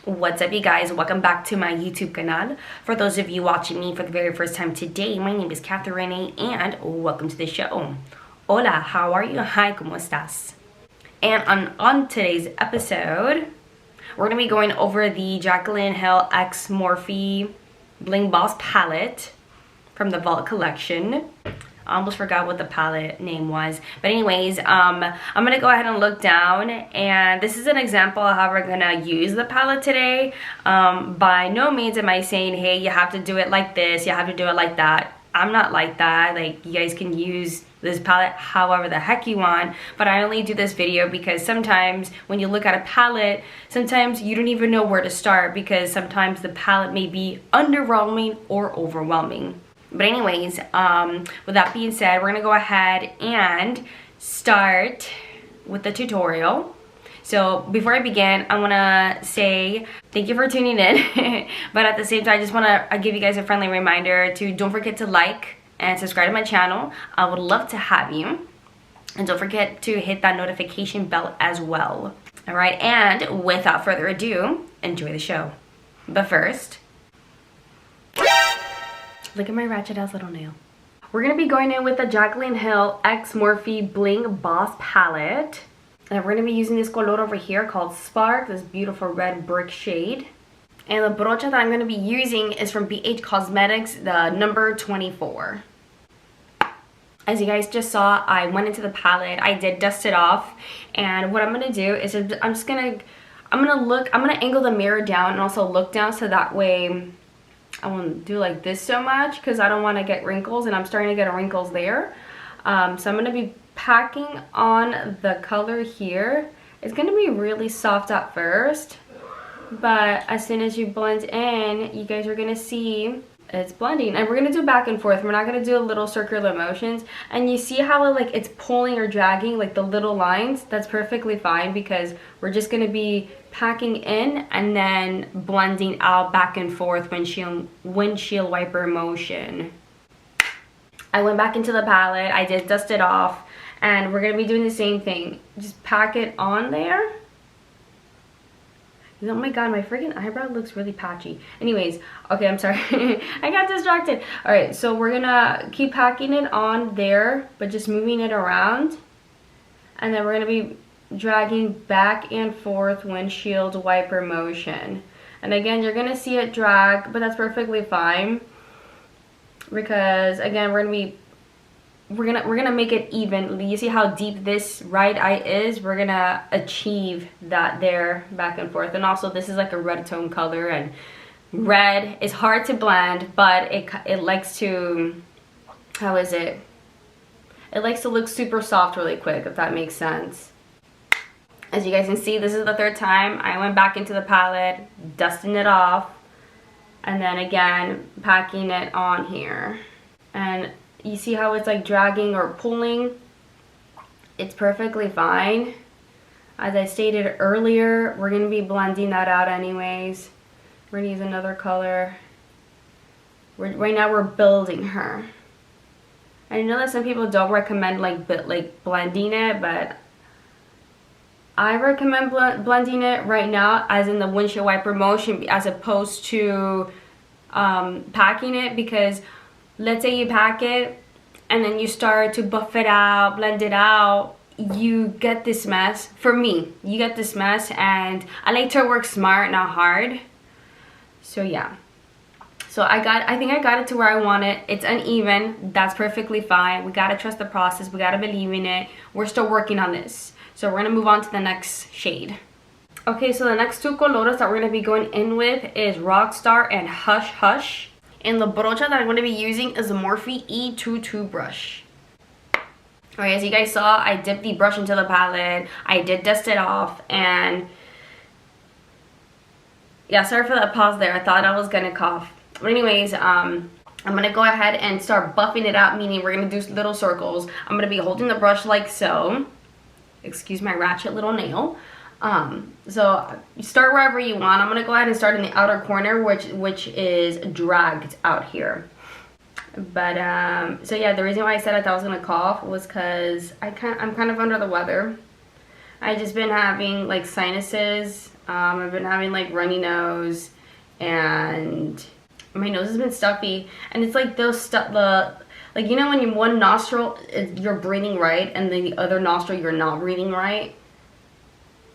What's up, you guys? Welcome back to my YouTube canal. For those of you watching me for the very first time today, my name is Kathyrene and welcome to the show. Hola, how are you? Hi, ¿cómo estás? And on today's episode, we're going to be going over the Jaclyn Hill X Morphe Bling Boss palette from the Vault collection. I almost forgot what the palette name was, but anyways, I'm gonna go ahead and look down, and this is an example of how we're gonna use the palette today. By no means am I saying, hey, you have to do it like this, you have to do it like that. I'm not like that. Like, you guys can use this palette however the heck you want, but I only do this video because sometimes when you look at a palette, sometimes you don't even know where to start because sometimes the palette may be underwhelming or overwhelming. But anyways, with that being said, we're gonna go ahead and start with the tutorial. So before I begin, I wanna say thank you for tuning in. But at the same time, I just wanna give you guys a friendly reminder to don't forget to like and subscribe to my channel. I would love to have you. And don't forget to hit that notification bell as well. All right, and without further ado, enjoy the show. But first, look at my ratchet ass little nail. We're gonna be going in with the Jaclyn Hill X Morphe Bling Boss palette. And we're gonna be using this color over here called Spark, this beautiful red brick shade. And the brocha that I'm gonna be using is from BH Cosmetics, the number 24. As you guys just saw, I went into the palette, I did dust it off. And what I'm gonna do is I'm gonna angle the mirror down and also look down so that way I won't do like this so much because I don't want to get wrinkles, and I'm starting to get wrinkles there. So I'm going to be packing on the color here. It's going to be really soft at first, but as soon as you blend in, you guys are going to see it's blending. And we're going to do back and forth. We're not going to do little circular motions. And you see how it's pulling or dragging like the little lines? That's perfectly fine because we're just going to be packing in and then blending out back and forth windshield wiper motion. I went back into the palette, I did dust it off, and we're going to be doing the same thing. Just pack it on there. Oh my god, my freaking eyebrow looks really patchy. Anyways, okay, I'm sorry. I got distracted. Alright, so we're gonna keep packing it on there, but just moving it around. And then we're gonna be dragging back and forth windshield wiper motion. And again, you're gonna see it drag, but that's perfectly fine. Because again, we're gonna make it even. You see how deep this right eye is? We're gonna achieve that there back and forth. And also this is like a red tone color, and red is hard to blend, but it likes to, how is it? It likes to look super soft really quick, if that makes sense. As you guys can see, this is the third time I went back into the palette, dusting it off, and then again packing it on here. And you see how it's like dragging or pulling? It's perfectly fine. As I stated earlier, we're going to be blending that out anyways. We're going to use another color. Right now we're building her. I know that some people don't recommend like blending it, but I recommend blending it right now as in the windshield wiper motion as opposed to packing it, because let's say you pack it and then you start to buff it out, blend it out, you get this mess. For me, you get this mess, and I like to work smart, not hard. So yeah. So I think I got it to where I want it. It's uneven. That's perfectly fine. We gotta trust the process. We gotta believe in it. We're still working on this. So we're gonna move on to the next shade. Okay, so the next two colores that we're gonna be going in with is Rockstar and Hush Hush. And the brocha that I'm going to be using is the Morphe E22 brush. Alright, as you guys saw, I dipped the brush into the palette. I did dust it off, and yeah, sorry for that pause there. I thought I was going to cough. But anyways, I'm going to go ahead and start buffing it out, meaning we're going to do little circles. I'm going to be holding the brush like so. Excuse my ratchet little nail. So you start wherever you want. I'm gonna go ahead and start in the outer corner, which is dragged out here. But so yeah, the reason why I said I thought I was gonna cough was because I'm kind of under the weather. I just been having like sinuses I've been having like runny nose, and my nose has been stuffy, and it's like those stuff, like, you know when you one nostril you're breathing right and then the other nostril you're not breathing right?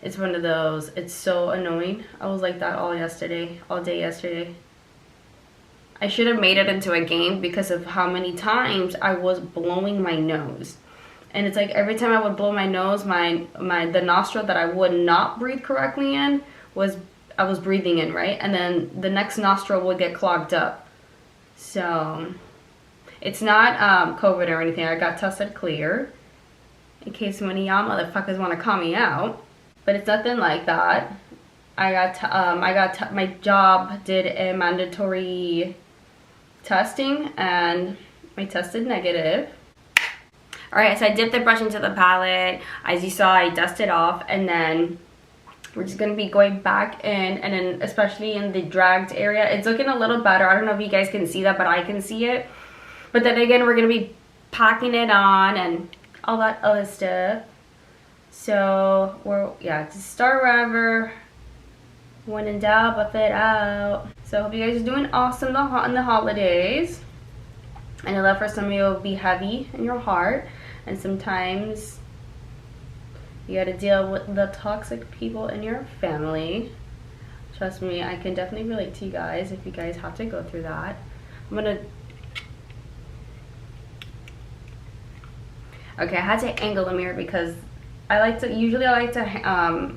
It's one of those. It's so annoying. I was like that all day yesterday. I should have made it into a game because of how many times I was blowing my nose. And it's like every time I would blow my nose, the nostril that I would not breathe correctly in I was breathing in, right? And then the next nostril would get clogged up. So it's not COVID or anything. I got tested clear, in case one of y'all motherfuckers want to call me out. But it's nothing like that. My job did a mandatory testing, and I tested negative. Alright, so I dipped the brush into the palette. As you saw, I dusted off, and then we're just going to be going back in, and then especially in the dragged area. It's looking a little better. I don't know if you guys can see that, but I can see it. But then again, we're going to be packing it on and all that other stuff. So, just start wherever. When in doubt, buff it out. So, I hope you guys are doing awesome in the holidays. I know that for some of you it will be heavy in your heart. And sometimes you got to deal with the toxic people in your family. Trust me, I can definitely relate to you guys if you guys have to go through that. Okay, I had to angle the mirror because usually I like to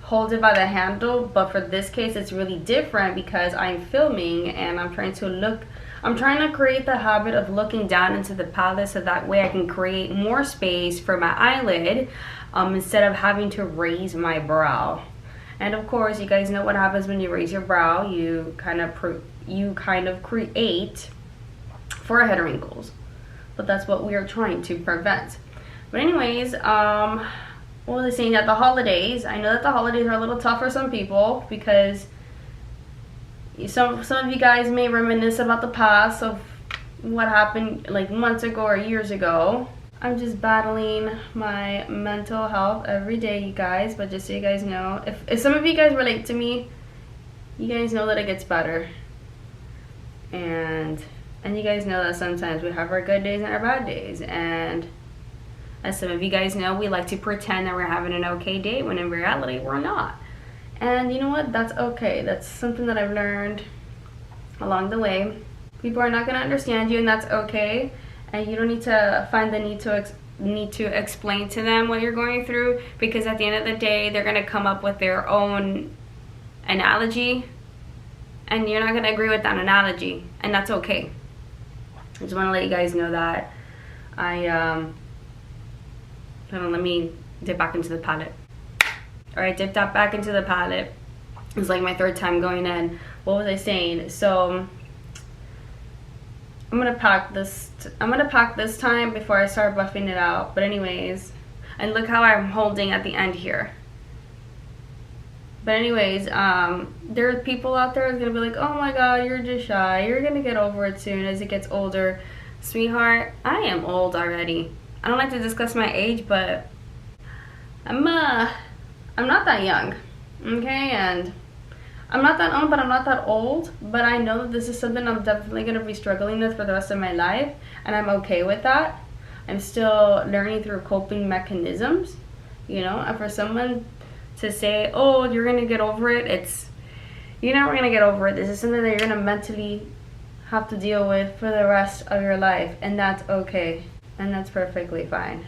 hold it by the handle, but for this case it's really different because I'm filming and I'm trying to create the habit of looking down into the palette so that way I can create more space for my eyelid instead of having to raise my brow. And of course, you guys know what happens when you raise your brow. You kind of create forehead wrinkles. But that's what we are trying to prevent. But anyways, what was I saying? At the holidays, I know that the holidays are a little tough for some people because some of you guys may reminisce about the past of what happened like months ago or years ago. I'm just battling my mental health every day, you guys. But just so you guys know, if some of you guys relate to me, you guys know that it gets better. And you guys know that sometimes we have our good days and our bad days. And as some of you guys know, we like to pretend that we're having an okay day when in reality we're not. And you know what? That's okay. That's something that I've learned along the way. People are not going to understand you, and that's okay. And you don't need to find the need to explain to them what you're going through, because at the end of the day, they're going to come up with their own analogy, and you're not going to agree with that analogy, and that's okay. I just want to let you guys know that. Let me dip back into the palette. Alright, dipped that back into the palette. It's like my third time going in. What was I saying? So I'm gonna pack this time before I start buffing it out. But anyways, and look how I'm holding at the end here. But anyways, there are people out there that's gonna be like, oh my god, you're just shy. You're gonna get over it soon as it gets older. Sweetheart, I am old already. I don't like to discuss my age, but I'm not that young, okay? And I'm not that old, but I'm not that old. But I know that this is something I'm definitely gonna be struggling with for the rest of my life, and I'm okay with that. I'm still learning through coping mechanisms, you know. And for someone to say, oh, you're gonna get over it, you're never gonna get over it. This is something that you're gonna mentally have to deal with for the rest of your life, and that's okay, and that's perfectly fine.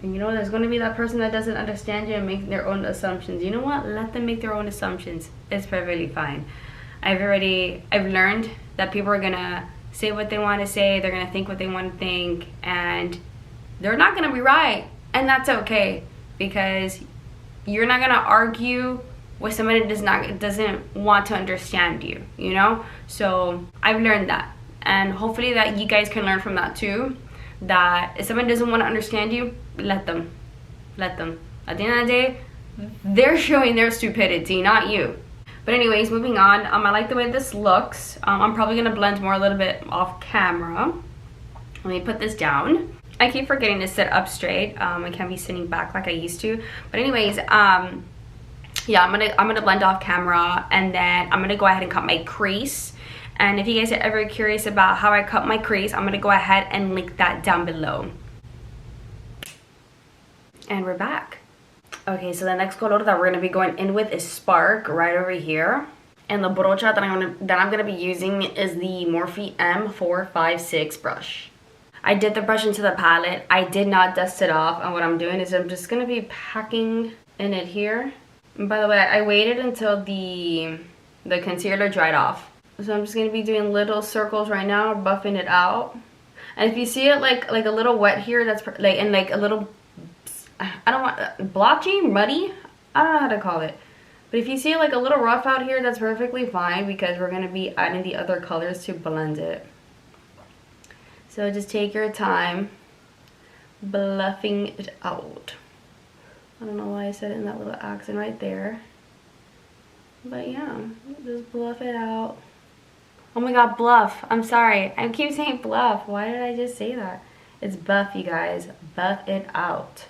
And you know, there's going to be that person that doesn't understand you and make their own assumptions. You know what? Let them make their own assumptions. It's perfectly fine. I've learned that people are going to say what they want to say. They're going to think what they want to think. And they're not going to be right. And that's okay. Because you're not going to argue with somebody that doesn't want to understand you. You know? So I've learned that. And hopefully that you guys can learn from that too. That if someone doesn't want to understand you, let them. At the end of the day, they're showing their stupidity, not you. But anyways, moving on. I like the way this looks. I'm probably gonna blend more a little bit off camera. Let me put this down. I keep forgetting to sit up straight. I can't be sitting back like I used to. But anyways, yeah, I'm gonna blend off camera, and then I'm gonna go ahead and cut my crease. And if you guys are ever curious about how I cut my crease, I'm gonna go ahead and link that down below. And we're back. Okay, so the next color that we're gonna be going in with is Spark, right over here. And the brocha that I'm gonna be using is the Morphe M456 brush. I did the brush into the palette. I did not dust it off, and what I'm doing is I'm just gonna be packing in it here. And by the way, I waited until the concealer dried off. So I'm just gonna be doing little circles right now, buffing it out. And if you see it like a little wet here, that's like, and like a little, I don't want, blotchy, muddy, I don't know how to call it. But if you see like a little rough out here, that's perfectly fine, because we're gonna be adding the other colors to blend it. So just take your time bluffing it out. I don't know why I said it in that little accent right there. But yeah, just bluff it out. Oh my god, bluff. I'm sorry. I keep saying bluff. Why did I just say that? It's buff, you guys. Buff it out.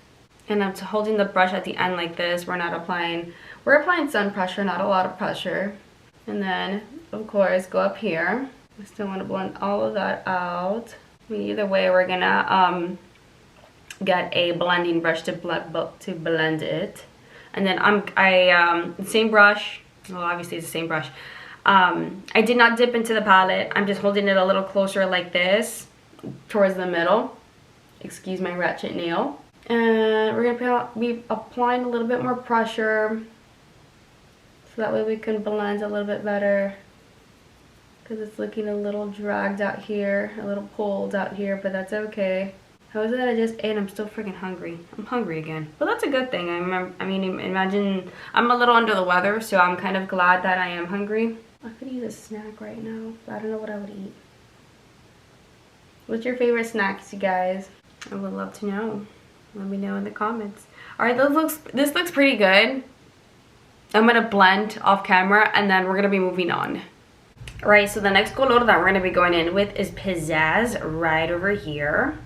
And I'm holding the brush at the end like this. We're applying sun pressure, not a lot of pressure. And then, of course, go up here. I still want to blend all of that out. Either way, we're gonna get a blending brush to blend it. And then same brush. Well, obviously it's the same brush. I did not dip into the palette. I'm just holding it a little closer like this, towards the middle. Excuse my ratchet nail. And we're gonna be applying a little bit more pressure, so that way we can blend a little bit better, because it's looking a little dragged out here, a little pulled out here, but that's okay. How is it that I just ate? I'm still freaking hungry. I'm hungry again. But that's a good thing. I mean, imagine, I'm a little under the weather, so I'm kind of glad that I am hungry. I could use a snack right now, but I don't know what I would eat. What's your favorite snacks, you guys? I would love to know. Let me know in the comments. Alright, this looks pretty good. I'm gonna blend off camera, and then we're gonna be moving on. Alright, so the next color that we're gonna be going in with is Pizzazz, right over here.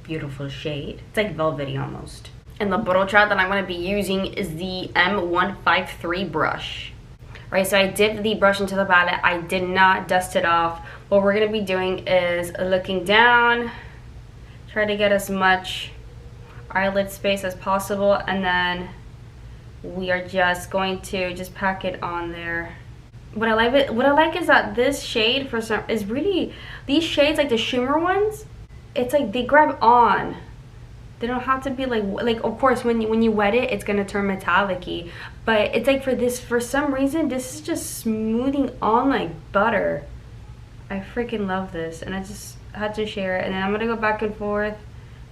Beautiful shade. It's like velvety almost. And the brocha that I'm gonna be using is the M153 brush. Right, so I dipped the brush into the palette. I did not dust it off. What we're gonna be doing is looking down, try to get as much eyelid space as possible, and then we are just going to just pack it on there. What I like is that this shade is really, these shades, like the shimmer ones, it's like they grab on. They don't have to be like of course when you wet it, it's gonna turn metallic-y, but it's like for some reason this is just smoothing on like butter. I freaking love this, and I just had to share it. And then I'm gonna go back and forth,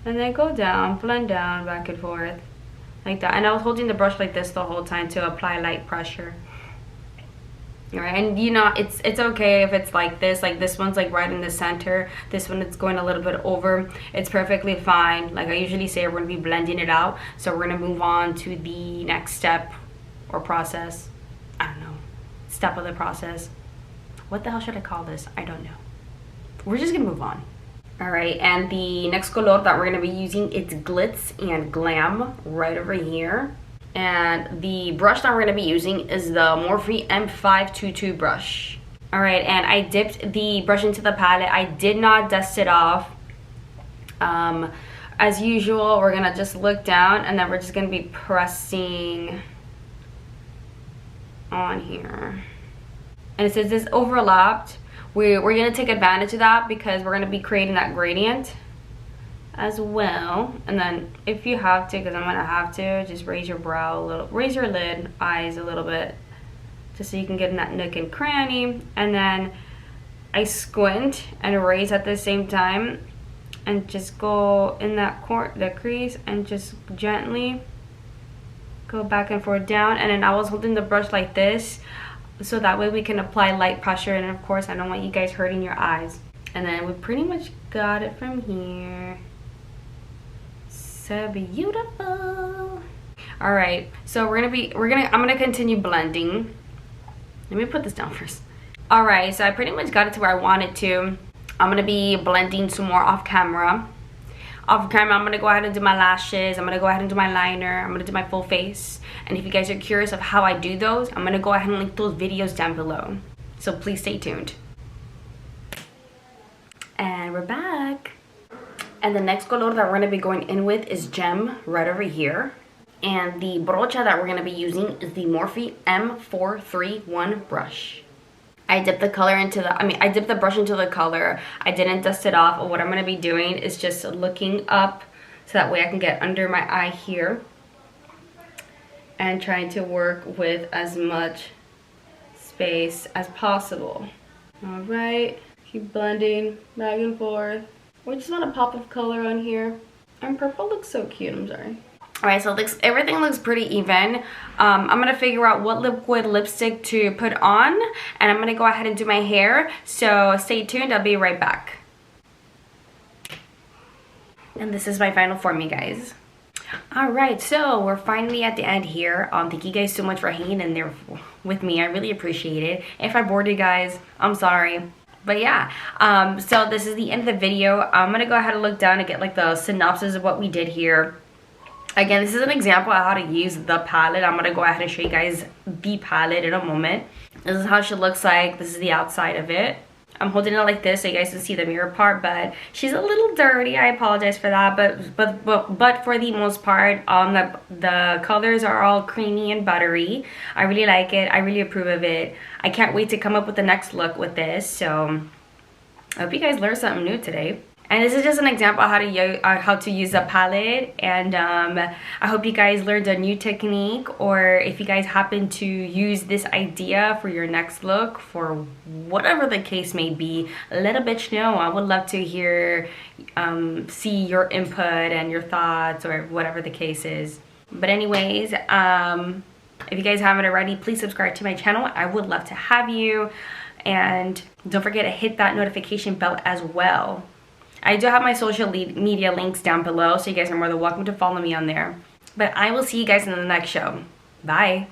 and then go down, blend down, back and forth like that. And I was holding the brush like this the whole time to apply light pressure. Alright, and you know, it's okay if it's like this one's like right in the center, this one it's going a little bit over, it's perfectly fine. Like I usually say, we're going to be blending it out, so we're going to move on to the next step or process. I don't know, step of the process. What the hell should I call this? I don't know. We're just going to move on. Alright, and the next color that we're going to be using, it's Glitz and Glam, right over here. And the brush that we're going to be using is the Morphe M522 brush. Alright, and I dipped the brush into the palette. I did not dust it off. As usual, we're going to just look down, and then we're just going to be pressing on here. And it says this overlapped. We're going to take advantage of that, because we're going to be creating that gradient as well. And then if you have to, because I'm gonna have to, just raise your brow a little, raise your lid, eyes a little bit, just so you can get in that nook and cranny. And then I squint and raise at the same time, and just go in that the crease, and just gently go back and forth down. And then I was holding the brush like this, so that way we can apply light pressure. And of course I don't want you guys hurting your eyes. And then we pretty much got it from here. So beautiful. All right, so I'm gonna continue blending. Let me put this down first. All right, so I pretty much got it to where I wanted to. I'm gonna be blending some more off camera. off camera, I'm gonna go ahead and do my lashes. I'm gonna go ahead and do my liner. I'm gonna do my full face. And if you guys are curious of how I do those, I'm gonna go ahead and link those videos down below. So please stay tuned. And we're back. And the next color that we're gonna be going in with is Gem right over here. And the brocha that we're gonna be using is the Morphe M431 brush. I dipped the color into the, I dipped the brush into the color. I didn't dust it off. What I'm gonna be doing is just looking up so that way I can get under my eye here. And trying to work with as much space as possible. All right, keep blending back and forth. We just want a pop of color on here. And purple looks so cute, I'm sorry. All right, so everything looks pretty even. I'm gonna figure out what liquid lipstick to put on, and I'm gonna go ahead and do my hair. So stay tuned, I'll be right back. And this is my final form, you guys. All right, so we're finally at the end here. Thank you guys so much for hanging in there with me. I really appreciate it. If I bored you guys, I'm sorry. But yeah, so this is the end of the video. I'm gonna go ahead and look down and get like the synopsis of what we did here. Again, this is an example of how to use the palette. I'm gonna go ahead and show you guys the palette in a moment. This is how she looks like. This is the outside of it. I'm holding it like this so you guys can see the mirror part, but she's a little dirty. I apologize for that, but for the most part, the colors are all creamy and buttery. I really like it. I really approve of it. I can't wait to come up with the next look with this. So I hope you guys learned something new today. And this is just an example of how to use a palette. And I hope you guys learned a new technique, or if you guys happen to use this idea for your next look, for whatever the case may be, let a bitch know. I would love to hear, see your input and your thoughts, or whatever the case is. But anyways, if you guys haven't already, please subscribe to my channel. I would love to have you. And don't forget to hit that notification bell as well. I do have my social media links down below, so you guys are more than welcome to follow me on there. But I will see you guys in the next show. Bye.